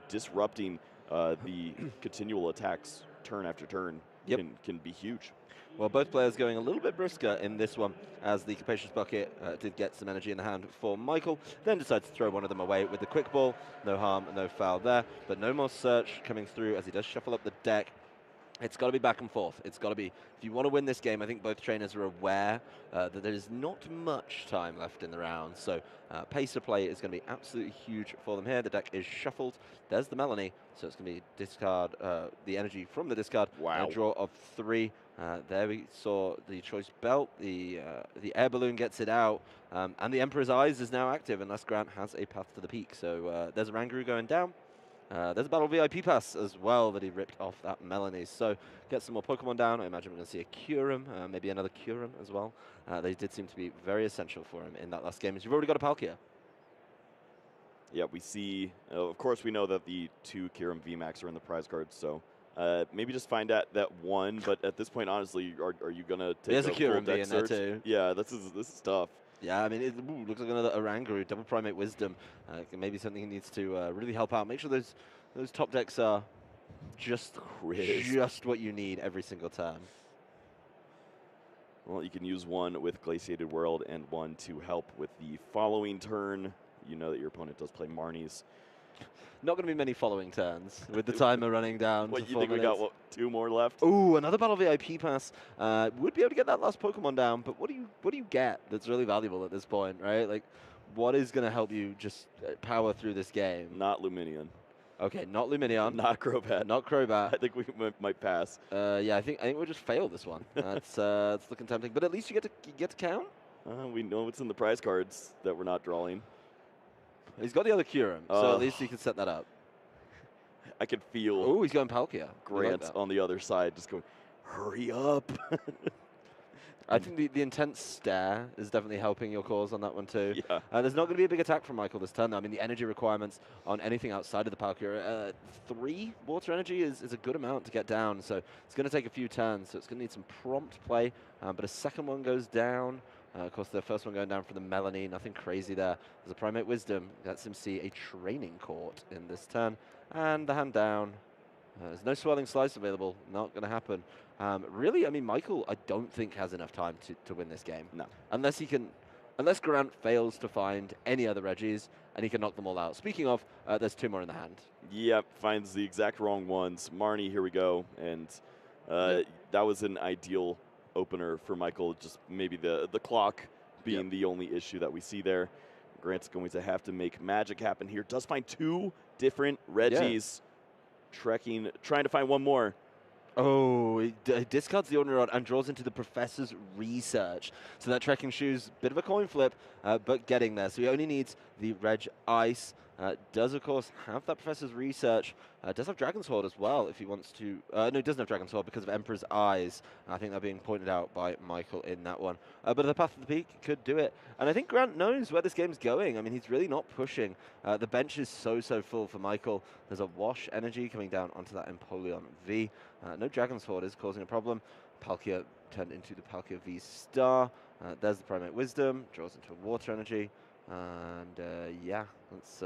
disrupting the continual attacks turn after turn can be huge. Well, both players going a little bit brisker in this one, as the Capacious Bucket did get some energy in the hand for Micheal, then decided to throw one of them away with the quick ball. No harm, no foul there, but no more search coming through as he does shuffle up the deck. It's got to be back and forth. It's got to be, if you want to win this game, I think both trainers are aware that there is not much time left in the round. So pace of play is going to be absolutely huge for them here. The deck is shuffled. There's the Melanie. So it's going to be discard the energy from the discard. Wow. A draw of 3. There we saw the Choice Belt. The Air Balloon gets it out. And the Emperor's Eyes is now active unless Grant has a path to the peak. So there's a Rangaroo going down. There's a Battle VIP Pass as well that he ripped off that Melanie. So get some more Pokemon down. I imagine we're going to see a Kyurem, maybe another Kyurem as well. They did seem to be very essential for him in that last game. As you've already got a Palkia. Yeah, we see, of course we know that the 2 Kyurem VMAX are in the prize cards, so maybe just find out that one, but at this point, honestly, are you going to take There's a Kyurem full V deck in there search? too. Yeah, this is tough. Yeah, I mean, it looks like another Oranguru, Double Primate Wisdom. Maybe something he needs to really help out. Make sure those top decks are just what you need every single turn. Well, you can use one with Glaciated World and one to help with the following turn. You know that your opponent does play Marnies. Not going to be many following turns with the timer running down. What, to you 4 think minutes. we got, what, 2 more left? Ooh, another Battle VIP Pass. Would be able to get that last Pokemon down, but what do you get that's really valuable at this point, right? Like, what is going to help you just power through this game? Not Luminion. Okay, not Luminion. Not Crobat. Not Crobat. I think we might pass. Yeah, I think we'll just fail this one. It's looking tempting, but at least you get to count. We know what's in the prize cards that we're not drawing. He's got the other Kyurem, so at least he can set that up. I can feel. Oh, he's going Palkia. Grant on the other side, just going, hurry up. I think the intense stare is definitely helping your cause on that one too. Yeah. There's not going to be a big attack from Micheal this turn, though. I mean, the energy requirements on anything outside of the Palkia, 3 water energy is a good amount to get down, so it's going to take a few turns, so it's going to need some prompt play, but a second one goes down. Of course, the first one going down for the Melanie, nothing crazy there. There's a Primate Wisdom, lets him see a Training Court in this turn. And the hand down. There's no Swirling Slice available, not going to happen. Really, I mean, Micheal, I don't think has enough time to win this game. No. Unless Grant fails to find any other Reggies, and he can knock them all out. Speaking of, there's 2 more in the hand. Yep, finds the exact wrong ones. Marnie, here we go. And that was an ideal opener for Micheal, just maybe the clock being the only issue that we see there. Grant's going to have to make magic happen here. Does find 2 different Reggies. Trekking, trying to find one more. Oh, he discards the Ordinary Rod and draws into the Professor's Research. So that Trekking Shoes, bit of a coin flip, but getting there. So he only needs the Reg Ice. Does, of course, have that Professor's Research. Does have Dragon's Horde as well if he wants to. No, he doesn't have Dragon's Horde because of Emperor's Eyes. I think they're being pointed out by Micheal in that one. But the Path of the Peak could do it. And I think Grant knows where this game's going. I mean, he's really not pushing. The bench is so full for Micheal. There's a Wash Energy coming down onto that Empoleon V. No Dragon's Horde is causing a problem. Palkia turned into the Palkia V Star. There's the Primate Wisdom. Draws into a Water Energy. And yeah, that's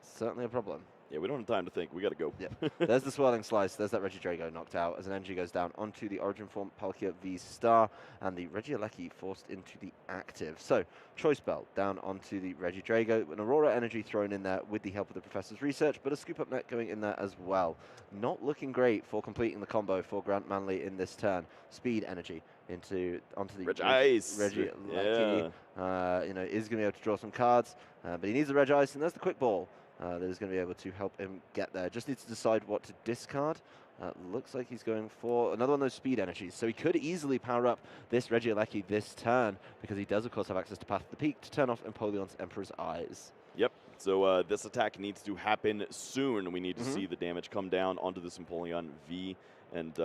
certainly a problem. Yeah, we don't have time to think. We got to go. Yep. There's the Swirling Slice. There's that Regidrago knocked out as an energy goes down onto the Origin Form Palkia V Star, and the Regieleki forced into the active. So, Choice Belt down onto the Regidrago, an Aurora Energy thrown in there with the help of the Professor's Research, but a Scoop Up Net going in there as well. Not looking great for completing the combo for Grant Manley in this turn. Speed Energy onto the Regieleki. You know, is going to be able to draw some cards, but he needs the Reg Ice, and there's the Quick Ball. That is going to be able to help him get there. Just needs to decide what to discard. Looks like he's going for another one of those speed energies. So he could easily power up this Regieleki this turn, because he does, of course, have access to Path of the Peak to turn off Empoleon's Emperor's Eyes. Yep. So this attack needs to happen soon. We need to see the damage come down onto this Empoleon V. And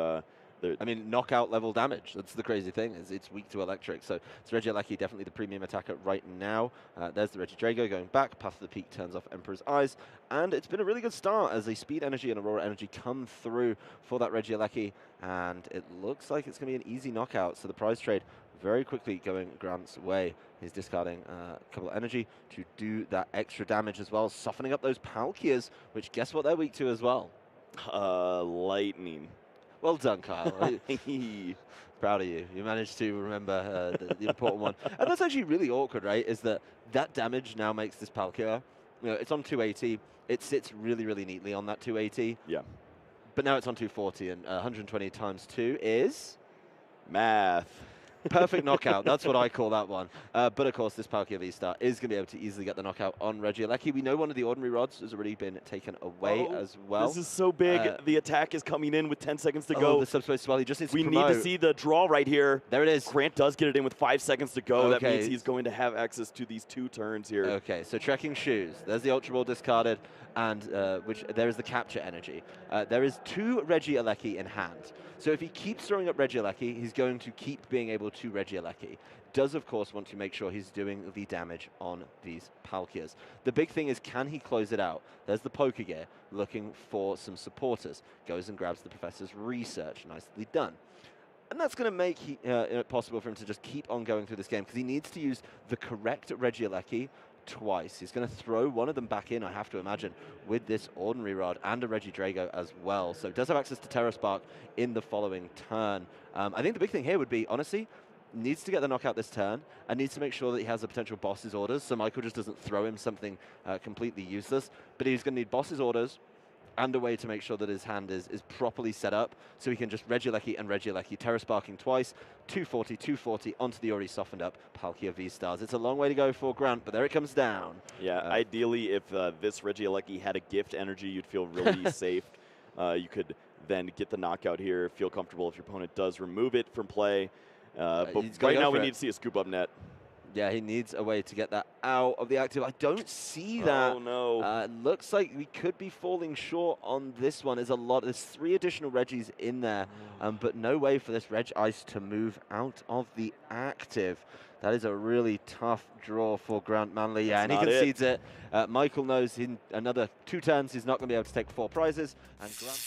I mean, knockout level damage. That's the crazy thing, is it's weak to electric. So it's Regieleki, definitely the premium attacker right now. There's the Regidrago going back. Path of the Peak turns off Emperor's Eyes. And it's been a really good start as the Speed Energy and Aurora Energy come through for that Regieleki. And it looks like it's going to be an easy knockout. So the prize trade very quickly going Grant's way. He's discarding a couple of energy to do that extra damage as well, softening up those Palkias, which guess what they're weak to as well? Lightning. Well done, Kyle. Proud of you. You managed to remember the important one. And that's actually really awkward, right? Is that damage now makes this Palkia, you know, it's on 280. It sits really neatly on that 280. Yeah. But now it's on 240, and 120 times 2 is? Math. Perfect knockout. That's what I call that one. But of course, this Palkia V-Star is going to be able to easily get the knockout on Regieleki. We know one of the Ordinary Rods has already been taken away as well. This is so big. The attack is coming in with 10 seconds to go. The subspace swell. He just needs to promote. We need to see the draw right here. There it is. Grant does get it in with 5 seconds to go. That means he's going to have access to these 2 turns here. Okay, so Trekking Shoes. There's the Ultra Ball discarded, and there is the Capture Energy. There is 2 Regieleki in hand. So if he keeps throwing up Regieleki, he's going to keep being able to Regieleki. Does, of course, want to make sure he's doing the damage on these Palkias. The big thing is, can he close it out? There's the Pokegear looking for some supporters. Goes and grabs the Professor's Research. Nicely done. And that's going to make it possible for him to just keep on going through this game, because he needs to use the correct Regieleki twice. He's going to throw one of them back in, I have to imagine, with this Ordinary Rod and a Regidrago as well. So does have access to Terra Spark in the following turn. I think the big thing here would be, honestly, needs to get the knockout this turn and needs to make sure that he has the potential boss's orders, so Micheal just doesn't throw him something completely useless. But he's going to need boss's orders and a way to make sure that his hand is properly set up, so he can just Regieleki and Regieleki, Terra Sparking twice, 240 onto the already softened up Palkia V-Stars. It's a long way to go for Grant, but there it comes down. Yeah, ideally, if this Regieleki had a gift energy, you'd feel really safe. You could then get the knockout here, feel comfortable if your opponent does remove it from play. But right now we need to see a Scoop Up Net. Yeah, he needs a way to get that out of the active. I don't see that. Oh, no. Looks like we could be falling short on this one. There's 3 additional Reggies in there, but no way for this Reg Ice to move out of the active. That is a really tough draw for Grant Manley. Yeah, and he concedes it. Micheal knows in another 2 turns he's not going to be able to take 4 prizes. And Grant